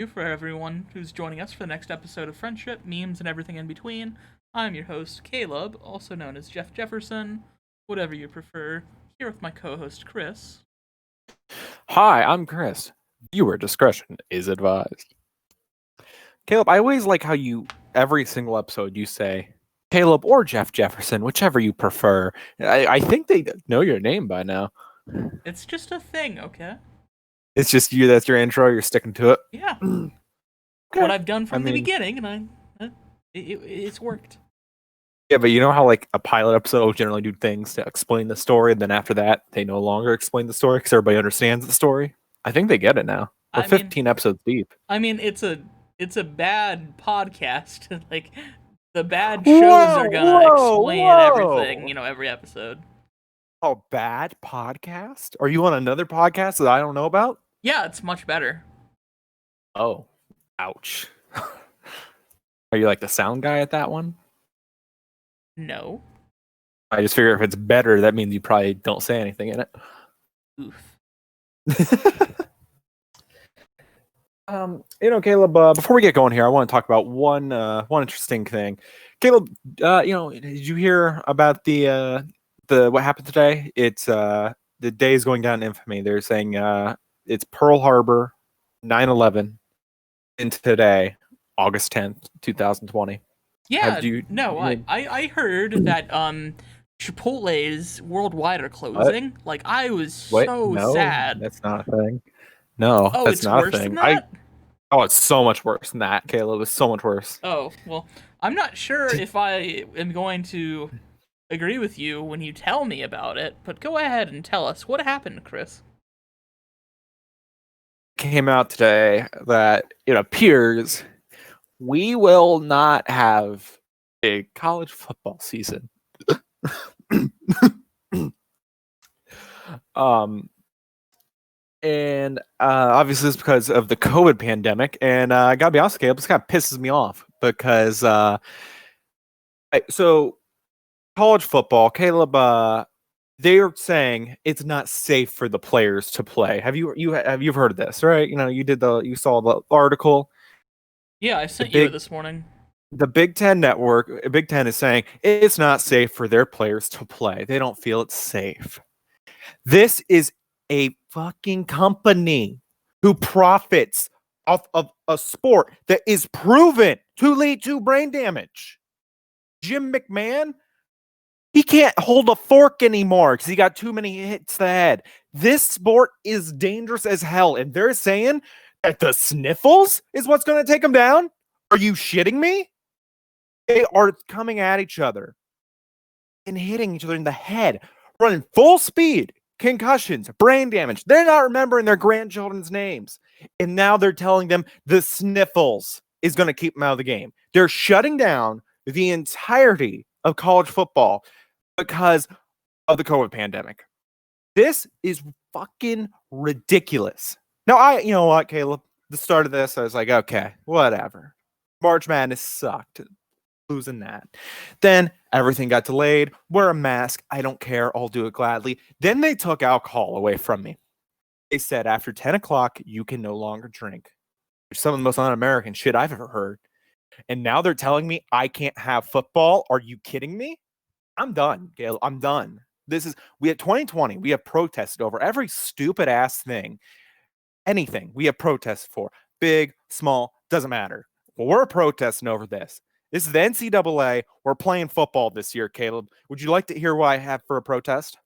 you for everyone who's joining us for the next episode of Friendship, Memes, and Everything in Between. I'm your host, Caleb, also known as Jeff Jefferson, whatever you prefer, here with my co host, Chris. Hi, I'm Chris. Viewer discretion is advised. Caleb, I always like how every single episode, you say Caleb or Jeff Jefferson, whichever you prefer. I think they know your name by now. It's just a thing, okay? It's just you, that's your intro, you're sticking to it. Yeah. Okay. What I've done I from the mean, beginning, and it's worked. yeah, but you know how like a pilot episode will generally do things to explain the story, and then after that, they no longer explain the story because everybody understands the story? I think they get it now. We're I mean, 15 episodes deep. it's a bad podcast. Like the bad shows Whoa, are gonna whoa, explain everything, whoa! every episode. A bad podcast? Are you on another podcast that I don't know about? Yeah, it's much better. Oh, ouch. Are you like the sound guy at that one? No. I just figure if it's better, that means you probably don't say anything in it. Oof. Caleb. Before we get going here, I want to talk about one interesting thing. Caleb, did you hear about the what happened today? It's the day is going down in infamy. They're saying it's Pearl Harbor, 9/11, and today, August 10th, 2020. Yeah, Have you? no, I heard that Chipotle's worldwide are What? closing. Like I was Wait, so no, sad. that's not a thing. No, Oh, that's it's not a worse than thing. that? Oh, it's so much worse than that, Caleb. It's so much worse. Oh, well, I'm not sure if I am going to agree with you when you tell me about it, but go ahead and tell us what happened, Chris. Came out today that it appears we will not have a college football season. um, and obviously it's because of the COVID pandemic. And I gotta be honest, Caleb, this kind of pisses me off because so college football, Caleb, they're saying it's not safe for the players to play. You've heard of this, right? You saw the article. Yeah, I The sent you it big this morning. the Big Ten network, Big Ten is saying it's not safe for their players to play. They don't feel it's safe. This is a fucking company who profits off of a sport that is proven to lead to brain damage. Jim McMahon, he can't hold a fork anymore because he got too many hits to the head. This sport is dangerous as hell, and they're saying that the sniffles is what's going to take them down? Are you shitting me? They are coming at each other and hitting each other in the head, running full speed, concussions, brain damage. They're not remembering their grandchildren's names. And now they're telling them the sniffles is going to keep them out of the game. They're shutting down the entirety of college football because of the COVID pandemic. This is fucking ridiculous. Now, you know what, Caleb? The start of this, I was like, okay, whatever. March Madness sucked. Losing that. Then everything got delayed. Wear a mask. I don't care. I'll do it gladly. Then they took alcohol away from me. They said after 10 o'clock, you can no longer drink. Some of the most un-American shit I've ever heard. And now they're telling me I can't have football. Are you kidding me? I'm done, Gail. I'm done. We have 2020. We have protested over every stupid ass thing. Anything we have protested for. Big, small, doesn't matter. Well, we're protesting over this. This is the NCAA. We're playing football this year, Caleb. Would you like to hear what I have for a protest?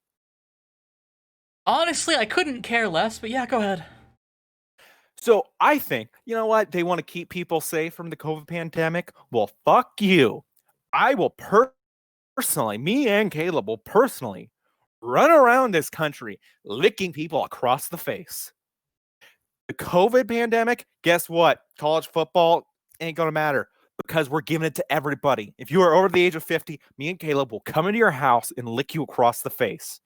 Honestly, I couldn't care less, but yeah, go ahead. So I think, you know what? They want to keep people safe from the COVID pandemic. Well, fuck you. I will personally, me and Caleb will personally run around this country licking people across the face. The COVID pandemic, guess what? College football ain't going to matter because we're giving it to everybody. If you are over the age of 50, me and Caleb will come into your house and lick you across the face.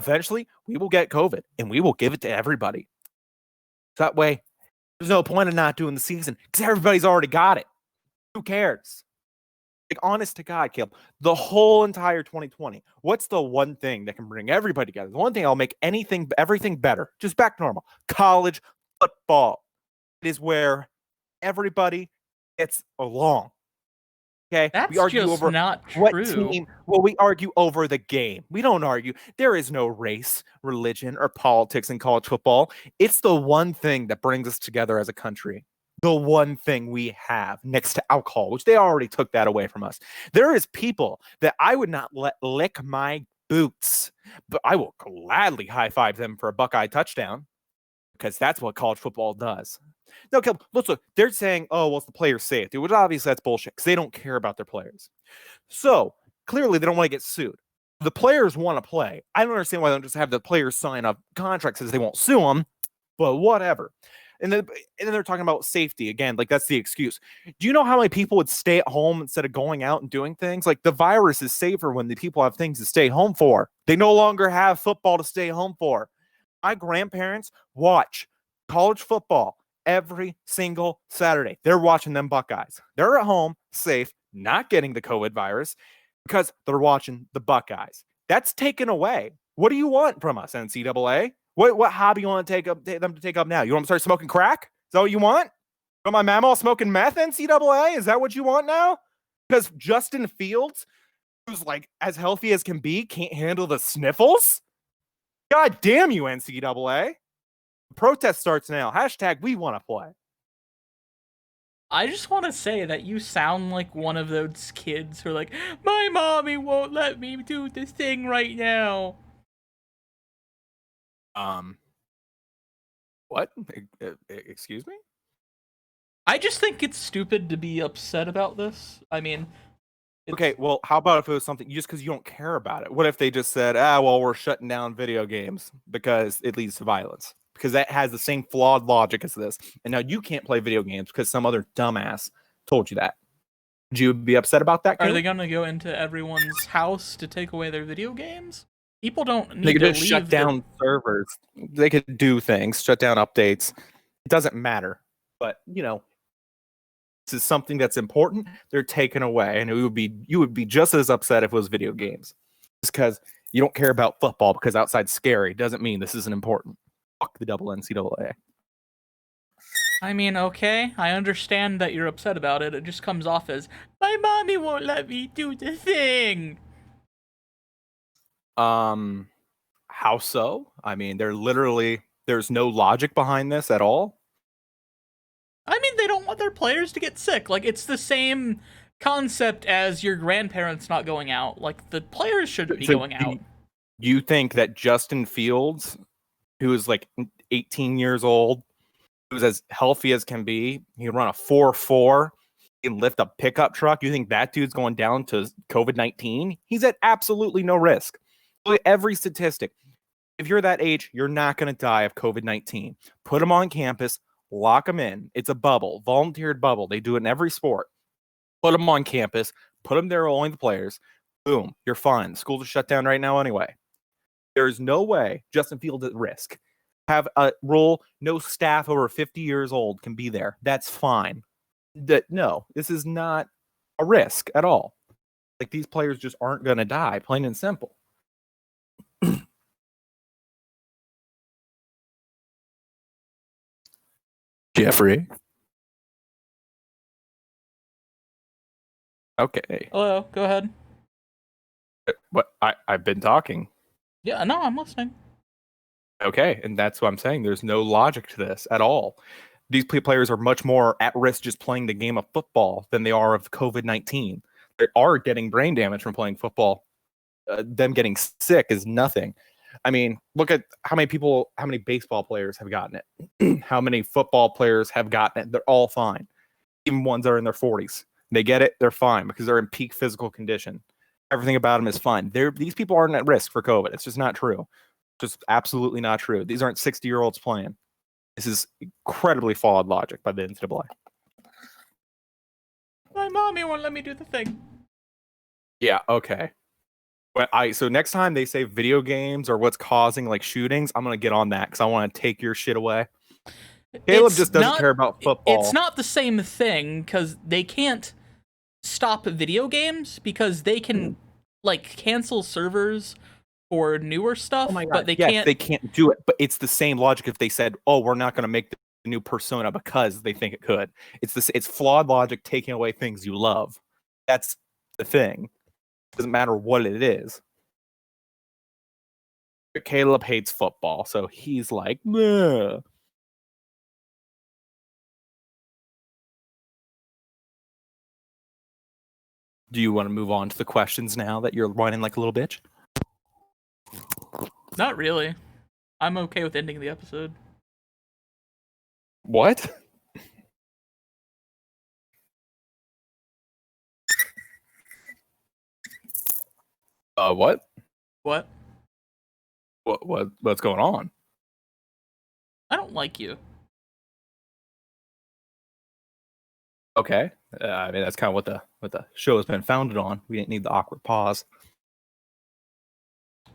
Eventually, we will get COVID and we will give it to everybody. That way, there's no point in not doing the season because everybody's already got it. Who cares? Like, honest to God, Caleb, the whole entire 2020, what's the one thing that can bring everybody together? The one thing that'll make everything better, just back to normal. College football. It is where everybody gets along. Okay, we That's argue just over not what true. team. Well, we argue over the game. We don't argue. There is no race, religion, or politics in college football. It's the one thing that brings us together as a country. The one thing we have next to alcohol, which they already took that away from us. There is people that I would not let lick my boots, but I will gladly high five them for a Buckeye touchdown because that's what college football does. No, look, they're saying, oh, well, it's the player's safety, which obviously that's bullshit because they don't care about their players. So clearly they don't want to get sued. The players want to play. I don't understand why they don't just have the players sign up contracts as they won't sue them, but whatever. And then they're talking about safety again, like that's the excuse. Do you know how many people would stay at home instead of going out and doing things? Like the virus is safer when the people have things to stay home for. They no longer have football to stay home for. My grandparents watch college football every single Saturday. They're watching them Buckeyes. They're at home, safe, not getting the COVID virus because they're watching the Buckeyes. That's taken away. What do you want from us, NCAA? What hobby you want to them to take up now? You want them to start smoking crack? Is that what you want? You want my mamaw smoking meth, NCAA? Is that what you want now? Because Justin Fields, who's like as healthy as can be, can't handle the sniffles? God damn you, NCAA. Protest starts now. Hashtag we want to play. I just want to say that you sound like one of those kids who are like, my mommy won't let me do this thing right now. What? Excuse me? I just think it's stupid to be upset about this. I mean, okay, well, how about if it was something just because you don't care about it? What if they just said, well, we're shutting down video games because it leads to violence? Because that has the same flawed logic as this. And now you can't play video games because some other dumbass told you that. Would you be upset about that? Are they going to go into everyone's house to take away their video games? People don't need they could to just leave shut down servers. They could do things, shut down updates. It doesn't matter. But, this is something that's important. They're taken away. And you would be just as upset if it was video games. Just because you don't care about football because outside's scary doesn't mean this isn't important. Fuck the double NCAA. I mean, okay, I understand that you're upset about it. It just comes off as, my mommy won't let me do the thing. How so? I mean, there's no logic behind this at all. I mean, they don't want their players to get sick. Like, it's the same concept as your grandparents not going out. Like, the players shouldn't be going out. You think that Justin Fields, who is like 18 years old, who's as healthy as can be, he can run a 4.4, he can lift a pickup truck. You think that dude's going down to COVID-19? He's at absolutely no risk. Look at every statistic. If you're that age, you're not going to die of COVID-19. Put him on campus, lock him in. It's a bubble, volunteered bubble. They do it in every sport. Put him on campus, put him there, only the players. Boom, you're fine. Schools are shut down right now anyway. There's no way Justin Fields at risk. Have a rule, no staff over 50 years old can be there. That's fine. No, this is not a risk at all. Like, these players just aren't going to die, plain and simple. Jeffrey. Okay. Hello, go ahead. What? I've been talking. Yeah, no, I'm listening. Okay, and that's what I'm saying. There's no logic to this at all. These players are much more at risk just playing the game of football than they are of COVID-19. They are getting brain damage from playing football. Them getting sick is nothing. I mean, look at how many baseball players have gotten it. How many football players have gotten it. They're all fine. Even ones that are in their 40s. They get it, they're fine because they're in peak physical condition. Everything about them is fine. These people aren't at risk for COVID. It's just not true. Just absolutely not true. These aren't 60-year-olds playing. This is incredibly flawed logic by the NCAA. My mommy won't let me do the thing. Yeah, okay. So next time they say video games or what's causing like shootings, I'm gonna get on that because I want to take your shit away. Caleb just doesn't care about football. It's not the same thing because they can't stop video games because they can like cancel servers for newer stuff, but they can't. They can't do it. But it's the same logic if they said, "Oh, we're not going to make a new persona because they think it could. It's flawed logic taking away things you love. That's the thing. It doesn't matter what it is. But Caleb hates football, so he's like, meh. Do you want to move on to the questions now that you're whining like a little bitch? Not really. I'm okay with ending the episode. What? What? What? What's going on? I don't like you. Okay. I mean, that's kind of what the show has been founded on. We didn't need the awkward pause.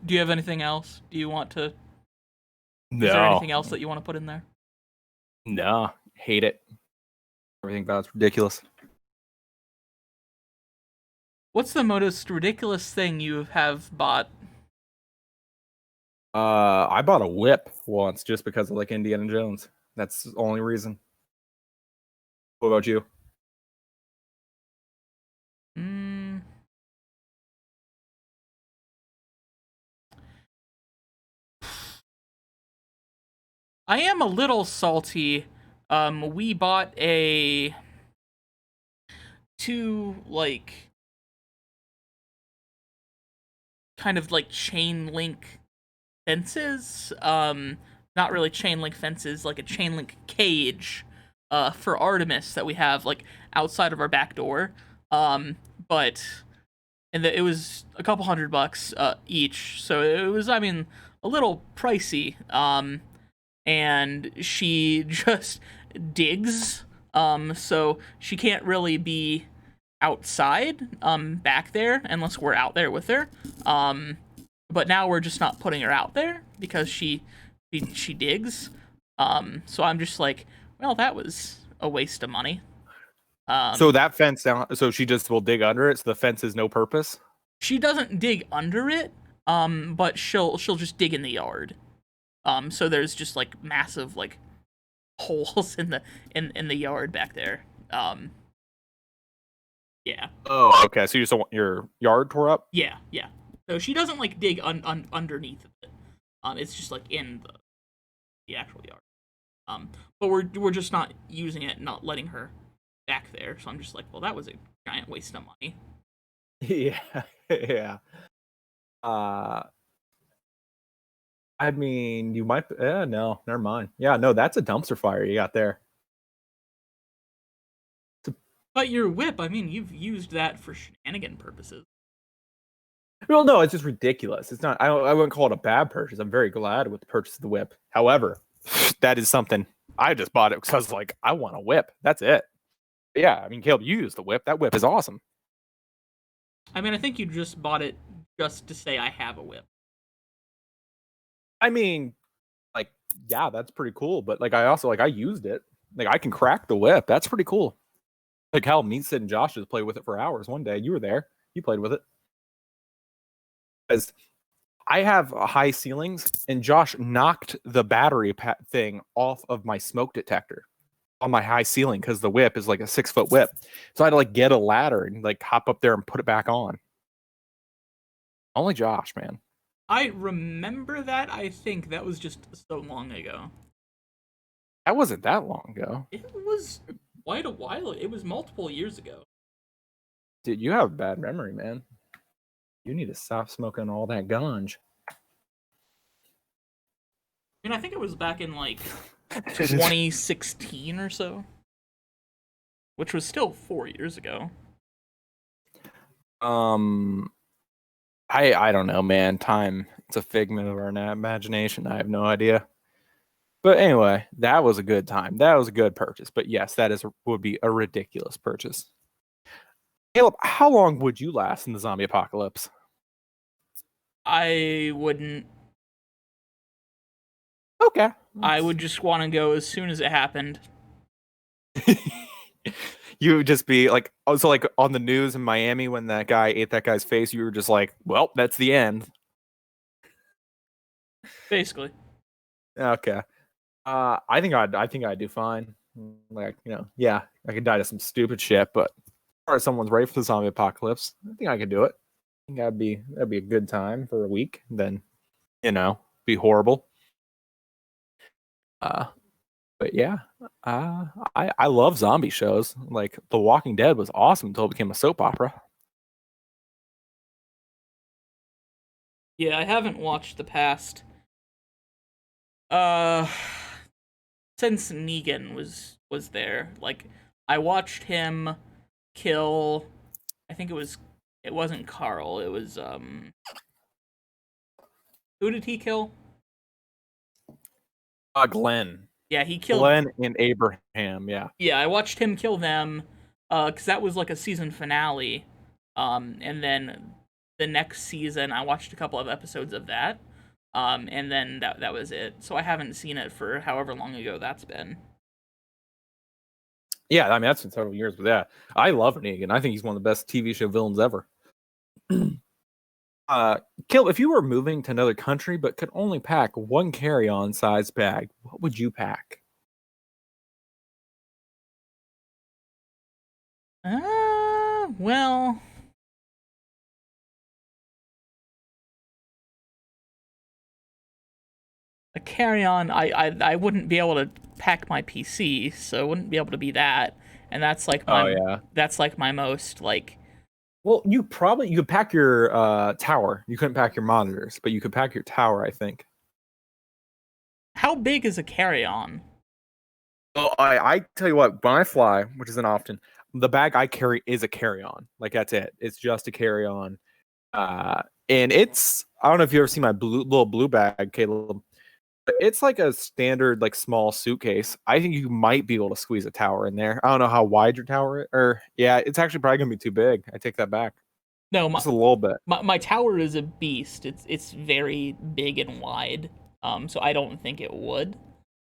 Do you have anything else? Do you want to? No. Is there anything else that you want to put in there? No. Hate it. Everything about it's ridiculous. What's the most ridiculous thing you have bought? I bought a whip once just because I like Indiana Jones. That's the only reason. What about you? I am a little salty. We bought two kind of like chain link fences. Not really chain link fences, like a chain link cage for Artemis that we have like outside of our back door. But it was a couple $100 each, so it was, I mean, a little pricey. And she just digs, so she can't really be outside back there unless we're out there with her. But now we're just not putting her out there because she digs. So I'm just like, well, that was a waste of money. So that fence down, so she just will dig under it, so the fence is no purpose? She doesn't dig under it, but she'll just dig in the yard. So there's just like massive like holes in the yard back there. Yeah. Oh, okay. So you just don't want your yard tore up? Yeah. So she doesn't like dig underneath of it. It's just like in the actual yard. But we're just not using it, not letting her back there. So I'm just like, well, that was a giant waste of money. Yeah. Yeah. I mean, you might. No, never mind. Yeah, no, that's a dumpster fire you got there. But your whip, I mean, you've used that for shenanigan purposes. Well, no, it's just ridiculous. It's not. I wouldn't call it a bad purchase. I'm very glad with the purchase of the whip. However, that is something I just bought it because like I want a whip. That's it. But yeah, I mean, Caleb, you use the whip. That whip is awesome. I mean, I think you just bought it just to say I have a whip. I mean, like, yeah, that's pretty cool. But like, I also like I used it. Like, I can crack the whip. That's pretty cool. Like how me, Sid, and Josh just played with it for hours one day. You were there. You played with it. Because I have high ceilings, and Josh knocked the battery thing off of my smoke detector on my high ceiling because the whip is like a 6-foot whip. So I had to like get a ladder and like hop up there and put it back on. Only Josh, man. I remember that. I think that was just so long ago. That wasn't that long ago. It was quite a while. It was multiple years ago. Dude, you have a bad memory, man. You need to stop smoking all that ganj. I mean, I think it was back in like 2016 or so, which was still 4 years ago. I don't know, man. Time, it's a figment of our imagination. I have no idea. But anyway, that was a good time. That was a good purchase. But yes, would be a ridiculous purchase. Caleb, how long would you last in the zombie apocalypse? I wouldn't. Okay. I would just want to go as soon as it happened. You would just be like, also like on the news in Miami when that guy ate that guy's face, you were just like, well, that's the end. Basically. Okay. I think I'd do fine. Like, yeah, I could die to some stupid shit, but as far as someone's ready for the zombie apocalypse, I think I could do it. I think that'd be a good time for a week. Then, be horrible. Uh, but yeah, I love zombie shows. Like The Walking Dead was awesome until it became a soap opera. Yeah, I haven't watched the past uh since Negan was there. Like I watched him kill, I think it wasn't Carl, it was who did he kill? Glenn, Yeah, he killed. Glenn and Abraham. Yeah, Yeah, I watched him kill them, because that was like a season finale, and then the next season I watched a couple of episodes of that, and then that was it. So I haven't seen it for however long ago that's been. yeah. I mean, that's been several years, but yeah, I love Negan. I think he's one of the best TV show villains ever. Uh, Kill, if you were moving to another country but could only pack one carry-on size bag, what would you pack? Well, a carry-on, I wouldn't be able to pack my PC, so it wouldn't be able to be that, and Oh yeah. that's like my most like. Well, you could pack your tower. You couldn't pack your monitors, but you could pack your tower, I think. How big is a carry-on? Oh, I tell you what, when I fly, which isn't often, the bag I carry is a carry-on. Like that's it. It's just a carry-on. And it's I don't know if you ever seen my little blue bag, Caleb. But it's like a standard, like small suitcase. I think you might be able to squeeze a tower in there. I don't know how wide your tower is, or yeah, it's actually probably gonna be too big. I take that back. No, Just a little bit. my tower is a beast. It's very big and wide. So I don't think it would.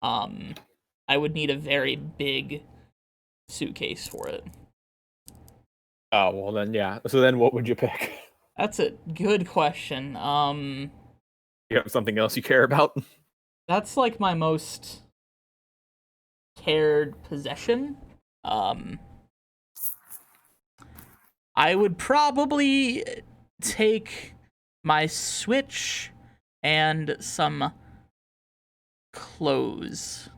Um, I would need a very big suitcase for it. Oh well, then yeah. So then, what would you pick? That's a good question. You have something else you care about? That's like my most cared possession. Um, I would probably take my Switch and some clothes.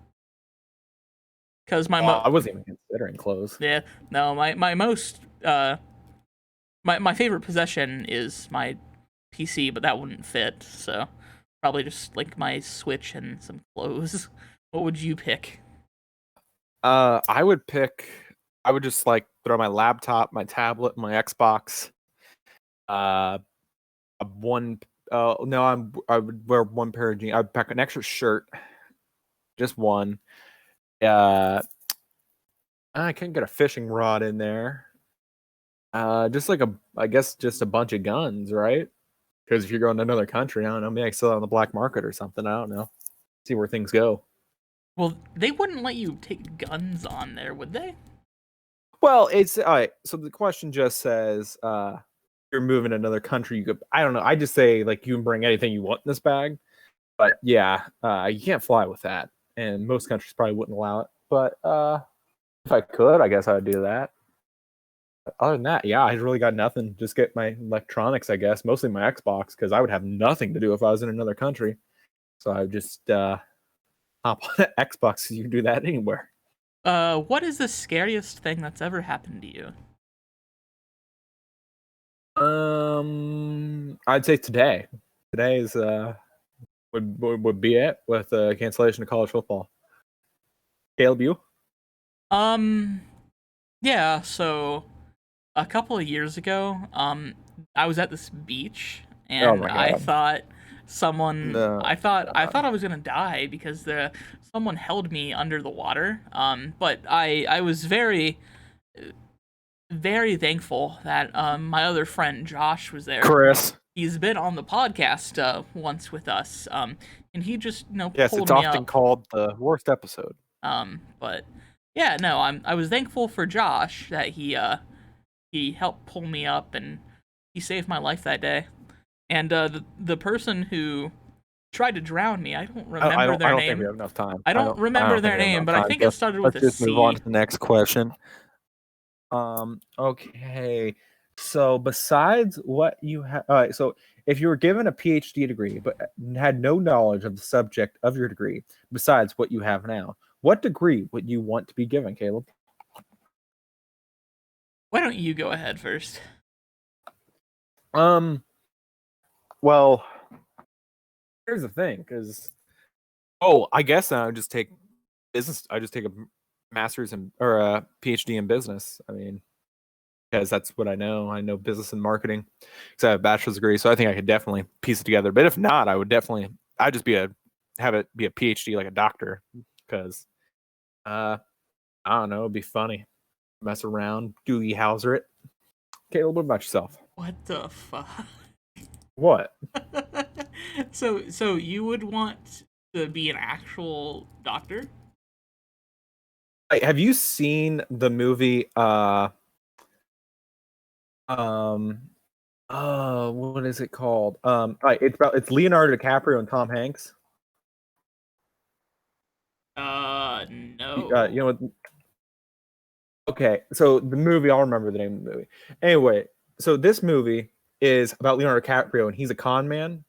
Because I wasn't even considering clothes. yeah, no, my most my favorite possession is my PC, but that wouldn't fit. So probably just like my Switch and some clothes. What would you pick? I would pick. I would just like throw my laptop, my tablet, my Xbox. Uh, one. No, I would wear one pair of jeans. I'd pack an extra shirt, just one. Uh, I can get a fishing rod in there. Just like I guess just a bunch of guns, right? Because if you're going to another country, I don't know, maybe I can sell it on the black market or something. I don't know. See where things go. Well, they wouldn't let you take guns on there, would they? Well, it's all right. So the question just says, you're moving to another country. You could, I don't know. I just say like you can bring anything you want in this bag, but yeah, you can't fly with that, and most countries probably wouldn't allow it. But if I could, I guess I would do that. But other than that, yeah, I really got nothing. Just get my electronics, I guess, mostly my Xbox, because I would have nothing to do if I was in another country. So I would just hop on Xbox. You can do that anywhere. What is the scariest thing that's ever happened to you? I'd say today. Today is would be it with the cancellation of college football. Caleb, you? Um, yeah. So a couple of years ago, I was at this beach Oh and my god. No. I thought I was gonna die because the someone held me under the water. But I was very thankful that my other friend Josh was there. Chris. He's been on the podcast once with us. And he just Yes, pulled it's me often up. called the worst episode. But yeah, no, I was thankful for Josh that he helped pull me up and he saved my life that day. And the person who tried to drown me. I don't I remember don't. I their don't think we name. have enough time. I don't I remember don't think their we have name, enough but I time. think it So started with let's a just move on C. to the next question. Okay. So besides what you have, all right. So if you were given a PhD degree but had no knowledge of the subject of your degree besides what you have now, what degree would you want to be given, Caleb? Why don't you go ahead first? Um. Well, here's the thing, because I guess I would just take business. I just take a master's in or a PhD in business. I mean, because that's what I know. I know business and marketing because I have a bachelor's degree, so I think I could definitely piece it together. But if not, I'd just have it be a PhD like a doctor because I don't know, it'd be funny, mess around, Doogie Howser it. Caleb, what about yourself? What the fuck? What? So you would want to be an actual doctor? Have you seen the movie? Um, what is it called? It's Leonardo DiCaprio and Tom Hanks. You No. know what? Okay, so the movie, I'll remember the name of the movie. Anyway, so this movie is about Leonardo DiCaprio, and he's a con man,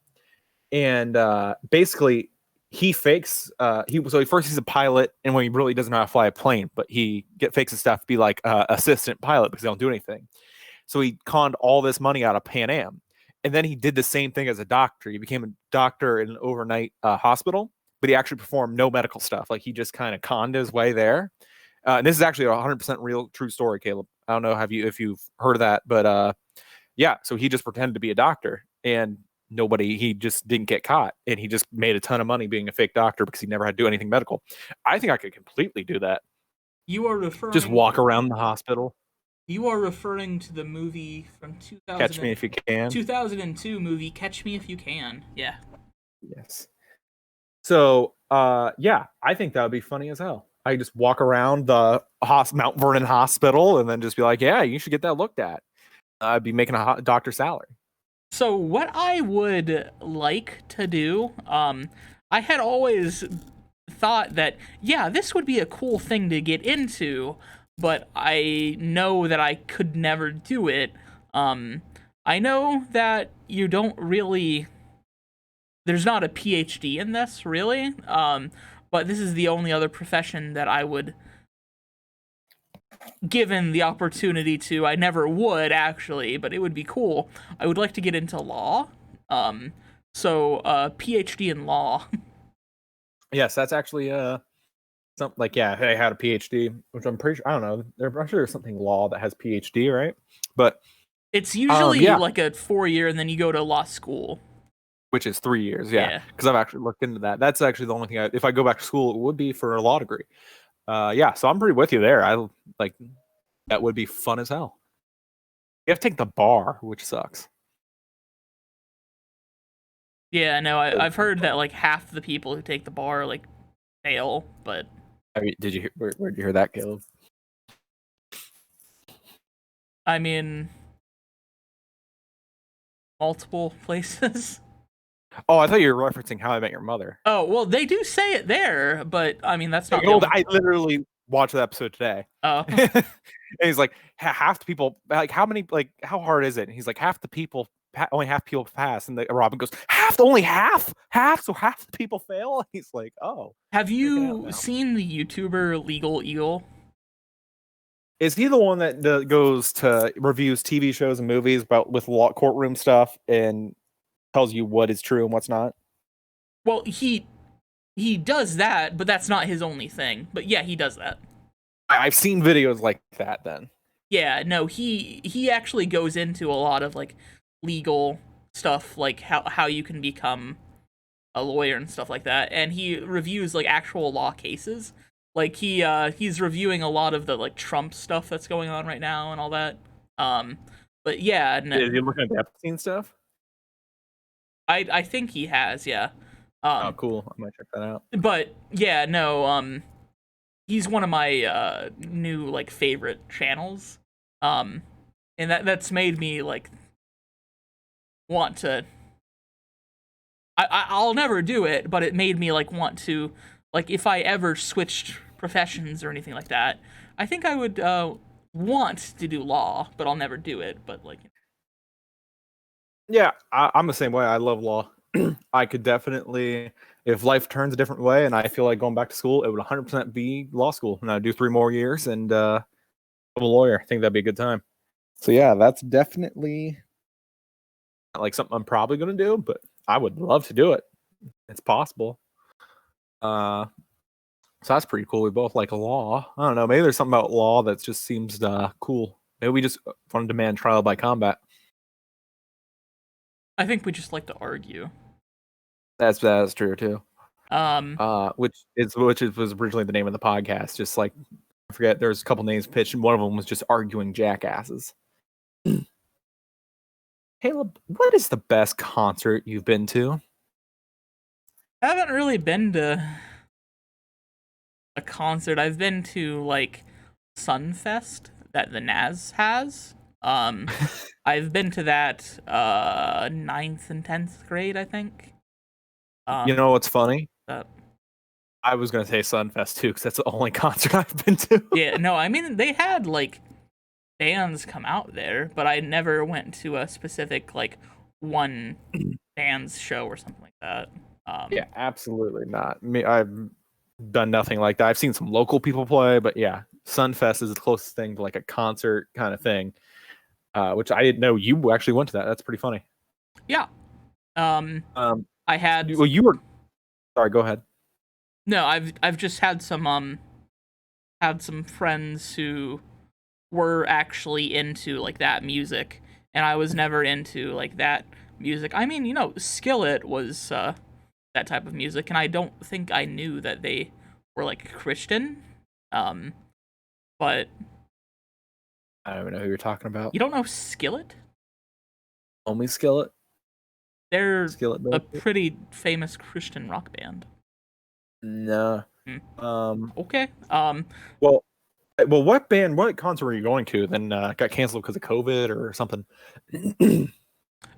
and basically he fakes. First he's a pilot, and when he really doesn't know how to fly a plane, but he fakes his stuff to be like assistant pilot because they don't do anything. So he conned all this money out of Pan Am, and then he did the same thing as a doctor. He became a doctor in an overnight hospital, but he actually performed no medical stuff. Like he just kind of conned his way there. And this is actually a 100% real, true story, Caleb. I don't know if you've heard of that, but yeah. So he just pretended to be a doctor, and he just didn't get caught, and he just made a ton of money being a fake doctor because he never had to do anything medical. I think I could completely do that. You are Just referring walk around the hospital, you are referring to the movie from catch me if you can. 2002 movie Catch Me If You Can. Yeah. Yes. So, yeah, I think that would be funny as hell. I just walk around the Mount Vernon Hospital and then just be like, "Yeah, you should get that looked at." I'd be making a doctor salary. So what I would like to do, I had always thought that yeah, this would be a cool thing to get into, but I know that I could never do it. Um, I know that you don't really there's not a PhD in this really. But this is the only other profession that I would given the opportunity to. I never would actually, but it would be cool. I would like to get into law. Um, PhD in law. Yes, that's actually something like, yeah, I had a PhD, which I'm pretty sure, I don't know. I'm sure there's something law that has PhD, right? But It's usually yeah, like a 4 year, and then you go to law school. which is 3 years, yeah. Yeah. Because I've actually looked into that. That's actually the only thing. If I go back to school, it would be for a law degree. Yeah, so I'm pretty with you there. I like that would be fun as hell. You have to take the bar, which sucks. Yeah, no, I've heard that like half the people who take the bar like fail, but I mean, did you hear, where'd you hear that, Caleb? I mean multiple places. Oh, I thought you were referencing How I Met Your Mother. Oh, well, they do say it there, but I mean that's not the You know, only. I literally watched that episode today. Oh, And he's like, half the people, like, how hard is it? And he's like, half the people, only half people pass. And Robin goes, so half the people fail. And he's like, oh, have freaking out you now. seen the YouTuber Legal Eagle? Is he the one that goes to reviews TV shows and movies about with law courtroom stuff and tells you what is true and what's not? Well, he does that, but that's not his only thing. But yeah, he does that. I've seen videos like that. Then Yeah, no, he actually goes into a lot of like legal stuff, like how you can become a lawyer and stuff like that, and he reviews like actual law cases. Like he's reviewing a lot of the like Trump stuff that's going on right now and all that. Um, but yeah, is he looking at the Epstein stuff? I think he has, yeah. Oh, Um, cool. I might check that out. but yeah, no, he's one of my new like favorite channels. Um, and that's made me like want to I'll never do it, but it made me like want to, like, if I ever switched professions or anything like that, I think I would want to do law, but I'll never do it. But like, Yeah, I'm the same way. I love law. I could definitely, if life turns a different way and I feel like going back to school, it would 100% be law school. And I'd do 3 more years and I'm a lawyer. I think that'd be a good time. So yeah, that's definitely not like something I'm probably going to do, but I would love to do it. It's possible. Uh, so that's pretty cool. We both like law. I don't know. Maybe there's something about law that just seems cool. Maybe we just want to demand trial by combat. I think we just like to argue. That's true too. Um, Which was originally the name of the podcast. Just like I forget, there's a couple names pitched, and one of them was just arguing jackasses. Caleb, what is the best concert you've been to? I haven't really been to a concert. I've been to like Sunfest that the Naz has. I've been to that ninth and 10th grade, I think. You Um, know what's funny? uh, I was gonna say Sunfest too, because that's the only concert I've been to. yeah, no, I mean they had like bands come out there, but I never went to a specific like one band's show or something like that. Yeah, absolutely not. Me, I've done nothing like that. I've seen some local people play, but yeah, Sunfest is the closest thing to like a concert kind of thing. Which I didn't know you actually went to that. That's pretty funny. Yeah. Um, Um, I had well, you were sorry. Go ahead. no, I've just had some friends who were actually into like that music, and I was never into like that music. I mean, Skillet was that type of music, and I don't think I knew that they were like Christian. Um, but I don't even know who you're talking about. you don't know Skillet? Only Skillet. They're Skillet. a Biscuit? pretty famous Christian rock band. No. Hmm. Um. Okay. Well. Well, what concert were you going to? Then got canceled because of COVID or something.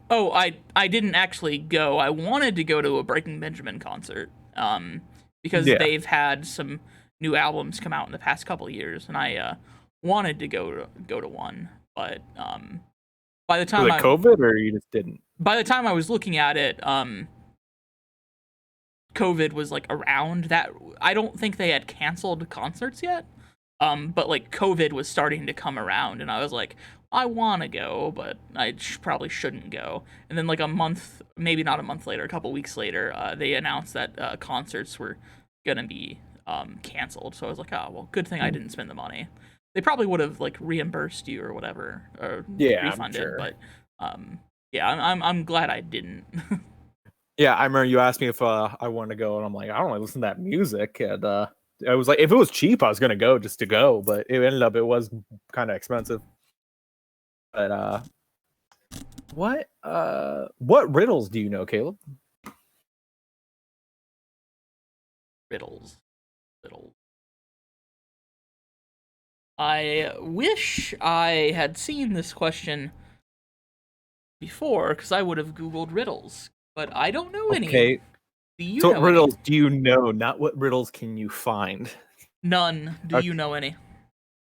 Oh, I didn't actually go. I wanted to go to a Breaking Benjamin concert. Because Yeah. they've had some new albums come out in the past couple of years, and I wanted to go to one. But by the Was time it I COVID or you just didn't? by the time I was looking at it, COVID was like around that. I don't think they had canceled concerts yet. But like COVID was starting to come around, and I was like, I want to go, but I probably shouldn't go. And then like a month, maybe not a month later, a couple weeks later, they announced that concerts were gonna be canceled. So I was like, oh well, good thing I didn't spend the money. They probably would have like reimbursed you or whatever, or Yeah, I'm refunded, sure. but yeah, I'm glad I didn't. Yeah, I remember you asked me if I wanted to go, and I'm like, I don't want to listen to that music. And I was like, if it was cheap, I was gonna go just to go, but it ended up it was kind of expensive. But what riddles do you know, Caleb? Riddles, riddles. I wish I had seen this question before, because I would have Googled riddles, but I don't know any. Okay, Do you so what know any? riddles do you know? Not what riddles can you find? None. Do you Okay. know any?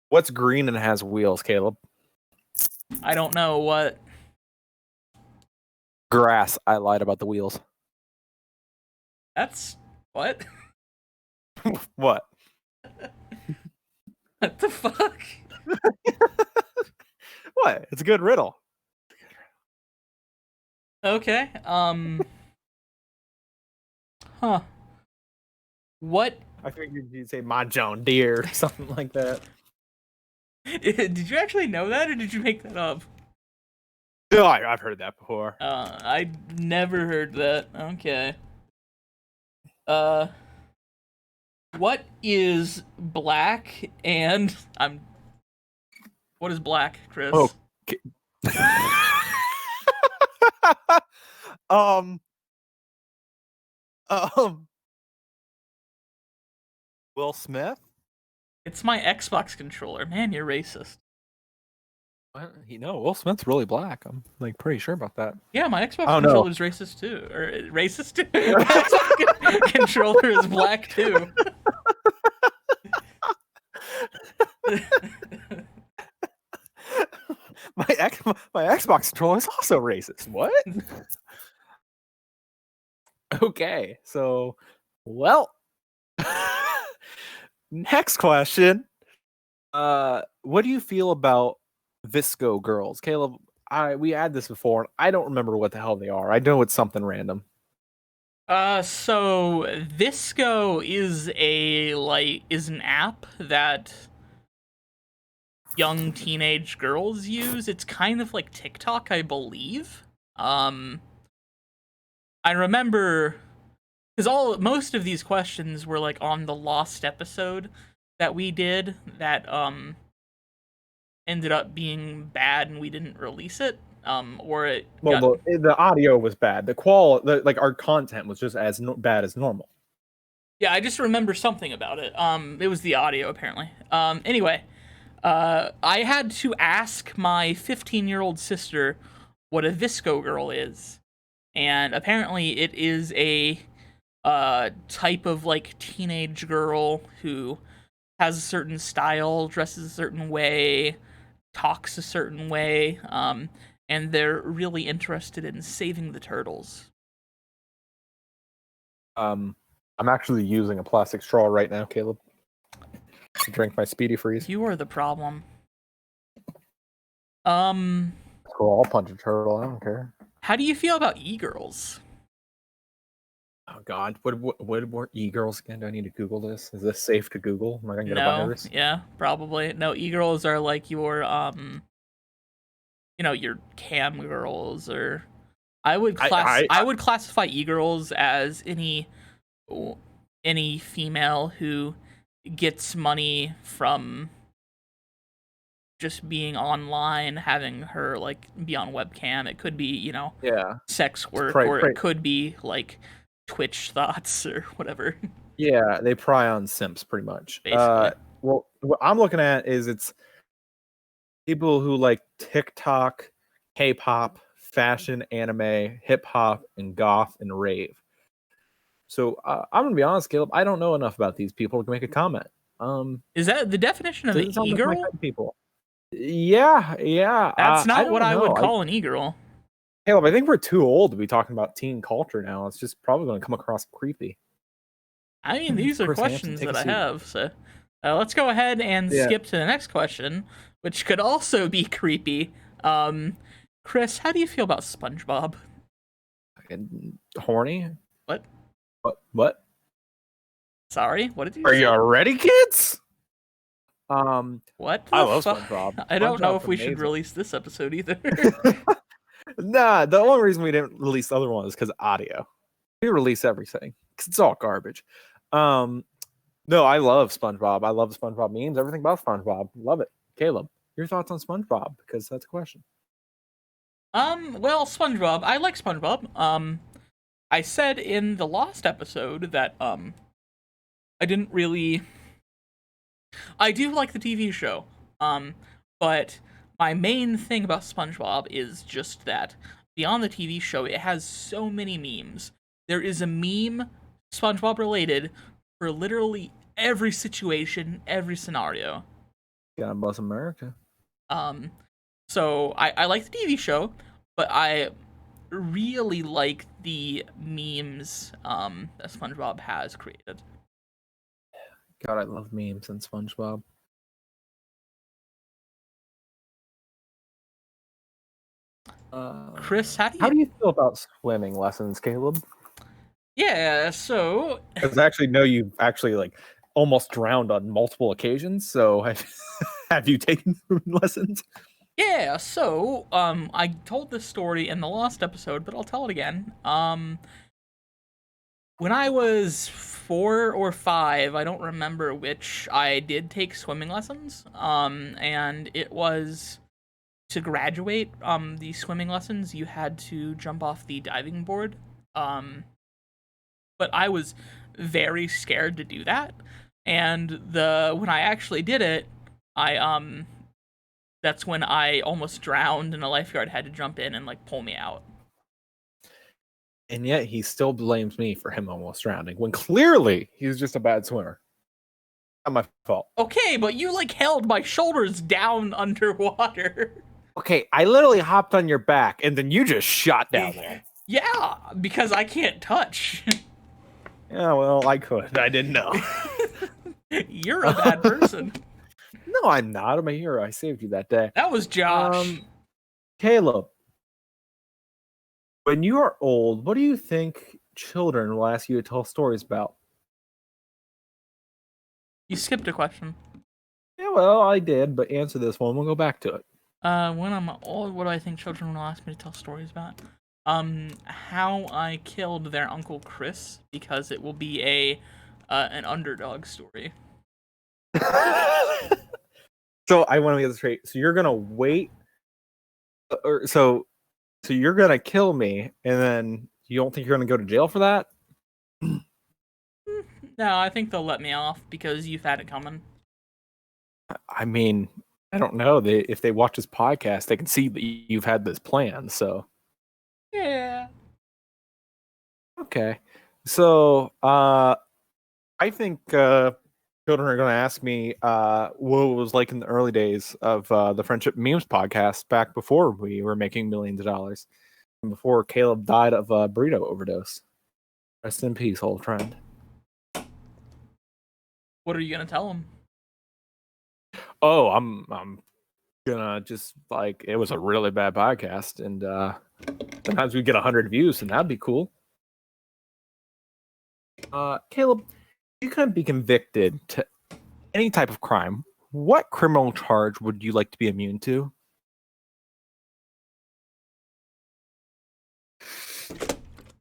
What's green and has wheels, Caleb? I don't know what. Grass. I lied about the wheels. That's what? What? What the fuck? What? It's a good riddle. Okay. Huh. What? I figured you'd say my John Deere or something like that. Did you actually know that, or did you make that up? No, I've heard that before. I never heard that. Okay. Uh, what is black and I'm. What is black, Oh. Chris? um. Um. Will Smith. It's my Xbox controller. Man, you're racist. Will Smith's really black. I'm like pretty sure about that. Yeah, my I Xbox don't know. controller is racist too, or racist too. My Xbox controller is black too. My Xbox controller is also racist. What? Okay, so well, next question. What do you feel about Visco girls, Caleb? We had this before, and I don't remember what the hell they are. I know it's something random. So Visco is an app that young teenage girls use. It's kind of like TikTok, I believe. Um, I remember because all most of these questions were like on the lost episode that we did that ended up being bad and we didn't release it. Or it Well, got the audio was bad. Like our content was just as bad as normal. yeah, I just remember something about it. It was the audio apparently. Anyway, I had to ask my 15-year-old sister what a Visco girl is, and apparently it is a type of like teenage girl who has a certain style, dresses a certain way, talks a certain way, and they're really interested in saving the turtles. Um, I'm actually using a plastic straw right now, Caleb, to drink my Speedy Freeze. You are the problem. Um, Cool, I'll punch a turtle. I don't care. how do you feel about e-girls? Oh God, what were e-girls again? Do I need to Google this? Is this safe to Google? Am I gonna get a No, virus? yeah, probably. No, e-girls are like your cam girls or I would classify e-girls as any female who gets money from just being online, having her like be on webcam. It could be, Yeah, sex it's work, or it could be like Twitch thoughts or whatever, yeah, they pry on simps pretty much. basically. Well, what I'm looking at is it's people who like TikTok, K-pop, fashion, anime, hip hop, and goth and rave. So I'm gonna be honest, Caleb. I don't know enough about these people to make a comment. Is that the definition of an Doesn't sound like my e-girl? type of people. Yeah, yeah. That's I not what don't I would know. call an e-girl. Caleb, I think we're too old to be talking about teen culture now. It's just probably going to come across creepy. I mean, these are Chris Hansen, questions take that a I seat. have. So let's go ahead and Yeah. skip to the next question, which could also be creepy. Um, Chris, how do you feel about SpongeBob? And horny? What? What? Sorry, what did you Are say? you ready, kids? What I the love fuck? SpongeBob. I don't know SpongeBob's if we should amazing. release this episode either. Nah, the only reason we didn't release the other one is because of audio. We release everything because it's all garbage. Um, no, I love SpongeBob. I love the SpongeBob memes. Everything about SpongeBob. Love it. Caleb, your thoughts on SpongeBob? Because that's a question. Well, SpongeBob. I like SpongeBob. I said in the Lost episode that I didn't really. I do like the TV show. But my main thing about SpongeBob is just that beyond the TV show, it has so many memes. There is a meme SpongeBob related for literally every situation, every scenario. God bless America. Um, so I like the TV show, but I really like the memes that SpongeBob has created. God, I love memes and SpongeBob. Chris, how do How you? do you feel about swimming lessons, Caleb? Yeah, so Because I actually know you've actually like almost drowned on multiple occasions. So have you taken lessons? I told this story in the last episode, but I'll tell it again. When I was 4 or 5, I don't remember which, I did take swimming lessons. And it was to graduate the swimming lessons, you had to jump off the diving board. Um, but I was very scared to do that. And the when I actually did it, I that's when I almost drowned, and a lifeguard had to jump in and like pull me out. And yet he still blames me for him almost drowning when clearly he's just a bad swimmer. Not my fault. Okay, but you like held my shoulders down underwater. Okay, I literally hopped on your back and then you just shot down there. Yeah, because I can't touch. Yeah, well, I could. I didn't know. You're a bad person. No, I'm not. I'm a hero. I saved you that day. That was Josh. Caleb, when you are old, what do you think children will ask you to tell stories about? You skipped a question. Yeah, well, I did, but answer this one. We'll go back to it. When I'm old, what do I think children will ask me to tell stories about? How I killed their Uncle Chris, because it will be an underdog story. So I want to get this straight. So you're gonna wait, or so you're gonna kill me, and then you don't think you're gonna go to jail for that? No, I think they'll let me off because you've had it coming. I mean, I don't know. If they watch this podcast, they can see that you've had this plan. So Yeah. okay. So I think children are going to ask me what it was like in the early days of the Friendship Memes podcast back before we were making millions of dollars and before Caleb died of a burrito overdose. Rest in peace, old friend. What are you gonna tell them? Oh, I'm gonna just like it was a really bad podcast, and sometimes we get 100 views, and that'd be cool. Caleb, you couldn't be convicted to any type of crime. What criminal charge would you like to be immune to?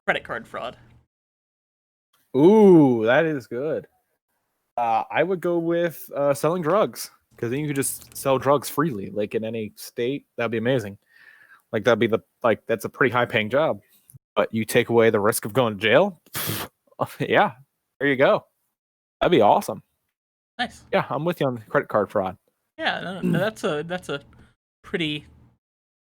Credit card fraud. Ooh, that is good. I would go with selling drugs because then you could just sell drugs freely, like in any state. That'd be amazing. Like that'd be that's a pretty high paying job. But you take away the risk of going to jail. Yeah, there you go. That'd be awesome. Nice. Yeah, I'm with you on credit card fraud. Yeah, no, that's a pretty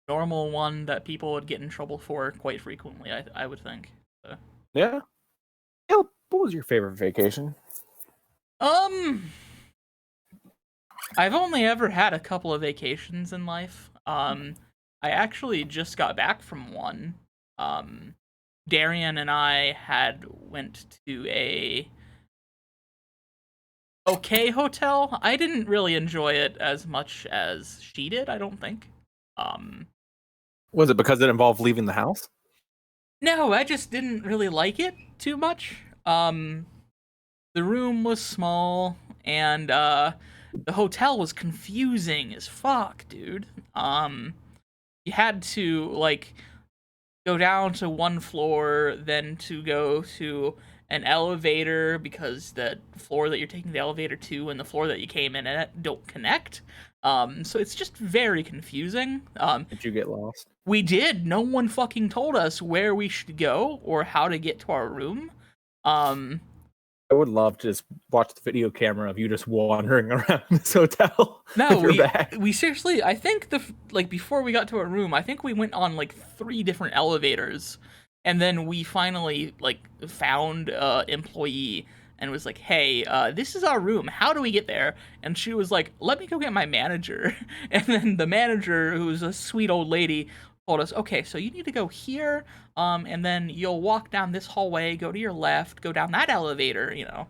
normal one that people would get in trouble for quite frequently. I would think. So. Yeah. Caleb, what was your favorite vacation? I've only ever had a couple of vacations in life. I actually just got back from one. Darian and I had went to a okay hotel. I didn't really enjoy it as much as she did, I don't think. Was it because it involved leaving the house? No, I just didn't really like it too much. The room was small, and the hotel was confusing as fuck, dude. You had to like go down to one floor, then to go to an elevator because the floor that you're taking the elevator to and the floor that you came in at don't connect. So it's just very confusing. Did you get lost? We did. No one fucking told us where we should go or how to get to our room. I would love to just watch the video camera of you just wandering around this hotel. No, we seriously. I think before we got to our room, I think we went on like 3 different elevators, and then we finally like found employee and was like, "Hey, this is our room. How do we get there?" And she was like, "Let me go get my manager." And then the manager, who was a sweet old lady, told us, "Okay, so you need to go here, and then you'll walk down this hallway, go to your left, go down that elevator." You know,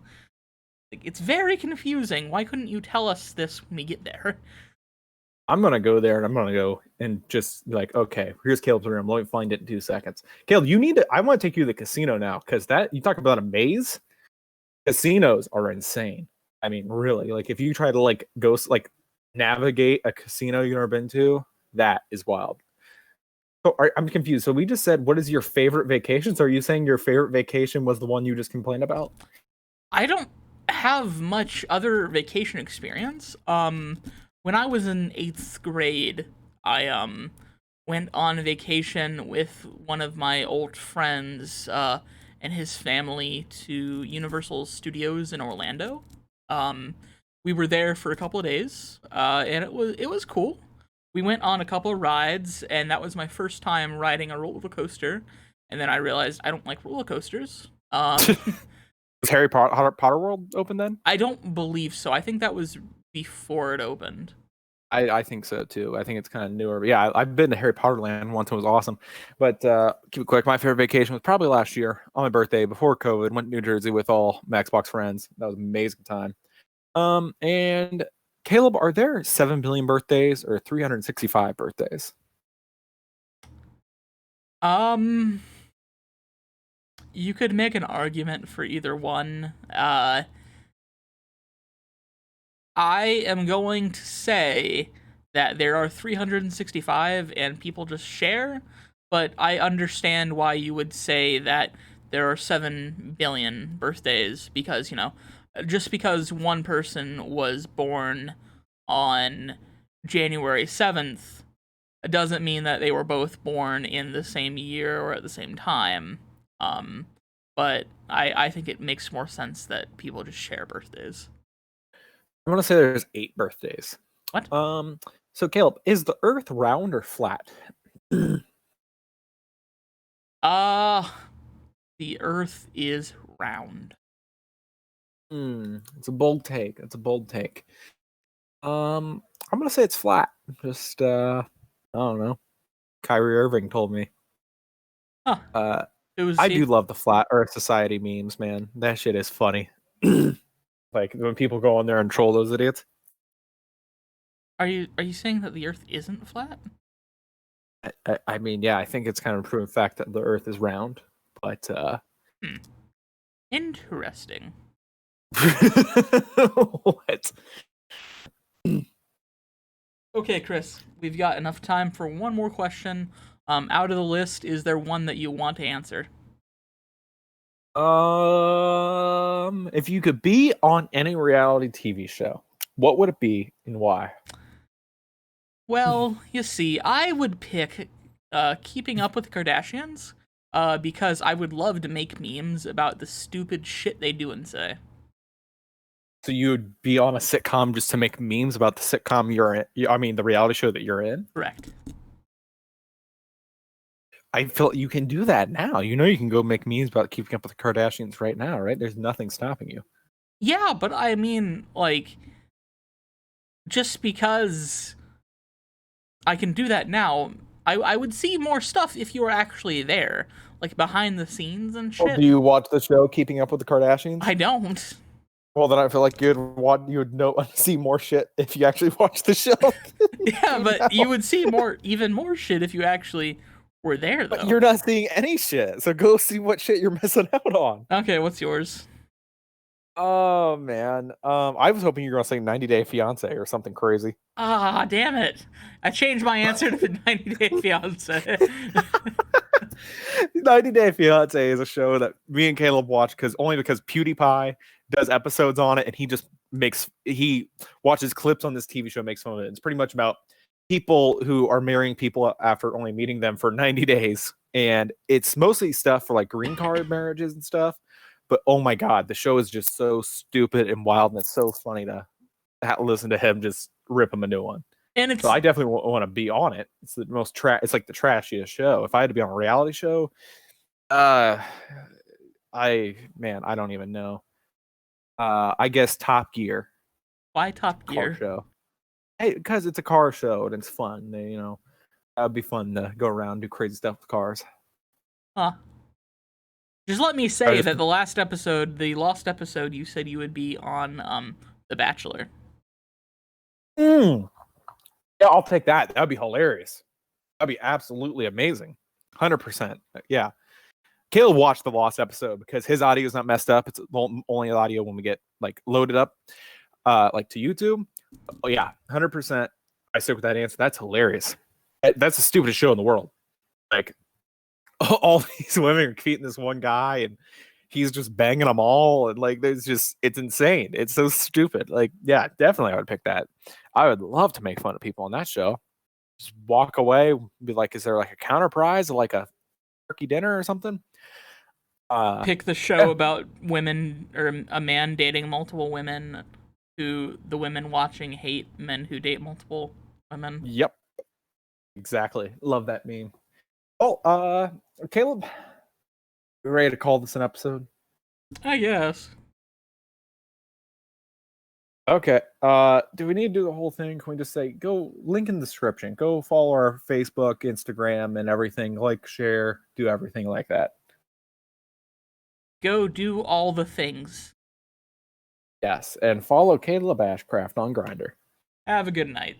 like, it's very confusing. Why couldn't you tell us this when we get there? I'm gonna go there and I'm gonna go and just be like, okay, here's Caleb's room. Let me find it in 2 seconds. Caleb, you need to. I want to take you to the casino now because that you talk about a maze. Casinos are insane. I mean, really, like if you try to like go like navigate a casino you've never been to, that is wild. So I'm confused. So we just said, what is your favorite vacation? So are you saying your favorite vacation was the one you just complained about? I don't have much other vacation experience. When I was in 8th grade, I went on vacation with one of my old friends and his family to Universal Studios in Orlando. We were there for a couple of days, and it was cool. We went on a couple of rides, and that was my first time riding a roller coaster. And then I realized I don't like roller coasters. Was Harry Potter World open then? I don't believe so. I think that was before it opened. I think so too. I think it's kind of newer. But yeah, I've been to Harry Potter Land once. It was awesome. But keep it quick. My favorite vacation was probably last year on my birthday before COVID. Went to New Jersey with all my Xbox friends. That was an amazing time. And Caleb, are there 7 billion birthdays or 365 birthdays? Um, you could make an argument for either one. I am going to say that there are 365 and people just share, but I understand why you would say that there are 7 billion birthdays because, just because one person was born on January 7th doesn't mean that they were both born in the same year or at the same time. Um, but I think it makes more sense that people just share birthdays. I want to say there's 8 birthdays. What? So Caleb, is the Earth round or flat? Uh, the Earth is round. It's a bold take. It's a bold take. I'm gonna say it's flat. Just I don't know. Kyrie Irving told me. Huh. It was I do love the flat Earth Society memes, man. That shit is funny. Like when people go on there and troll those idiots. Are you saying that the Earth isn't flat? I mean, yeah, I think it's kind of a proven fact that the Earth is round, but Interesting. what? Okay, Chris, we've got enough time for one more question. Out of the list, is there one that you want to answer? If you could be on any reality TV show, what would it be and why? Well, you see, I would pick Keeping Up with the Kardashians because I would love to make memes about the stupid shit they do and say. So you'd be on a sitcom just to make memes about the sitcom you're in. I mean, the reality show that you're in. Correct. I feel you can do that now. You know, you can go make memes about Keeping Up with the Kardashians right now, right? There's nothing stopping you. Yeah, but I mean, like, just because I can do that now, I would see more stuff if you were actually there, like behind the scenes and Well, shit. do you watch the show Keeping Up with the Kardashians? I don't. Well, then I feel like you'd know see more shit if you actually watch the show. Yeah, but you would see even more shit if you actually were there, though. But you're not seeing any shit, so go see what shit you're missing out on. Okay, what's yours? Oh man, I was hoping you were gonna say 90 Day Fiance or something crazy. Ah, damn it! I changed my answer to the 90 Day Fiance. 90 Day Fiance is a show that me and Caleb watch because PewDiePie does episodes on it, and he watches clips on this TV show, makes fun of it. It's pretty much about people who are marrying people after only meeting them for 90 days, and it's mostly stuff for like green card marriages and stuff. But oh my god, the show is just so stupid and wild, and it's so funny to listen to him just rip him a new one. And it's So I definitely want to be on it. It's the most it's like the trashiest show. If I had to be on a reality show, I don't even know. I guess Top Gear. why Top Car Gear? show. Hey, because it's a car show and it's fun. That would be fun to go around and do crazy stuff with cars. Huh. Just let me say that the lost episode, you said you would be on The Bachelor. Yeah, I'll take that. That'd be hilarious. That'd be absolutely amazing. 100%. Yeah. Caleb watched the lost episode because his audio is not messed up. It's only audio when we get like loaded up like to YouTube. Oh yeah, 100%. I stick with that answer. That's hilarious. That's the stupidest show in the world. Like all these women are competing this one guy and he's just banging them all, and like it's insane. It's so stupid. Like, yeah, definitely I would pick that. I would love to make fun of people on that show. Just walk away, be like, is there like a counter prize, like a turkey dinner or something? Pick the show about women or a man dating multiple women who the women watching hate men who date multiple women. Yep. Exactly. Love that meme. Oh, Caleb, you ready to call this an episode? I guess. Okay. Do we need to do the whole thing? Can we just say go link in the description? Go follow our Facebook, Instagram, and everything. Like, share, do everything like that. Go do all the things. Yes, and follow Caleb Ashcraft on Grinder. Have a good night.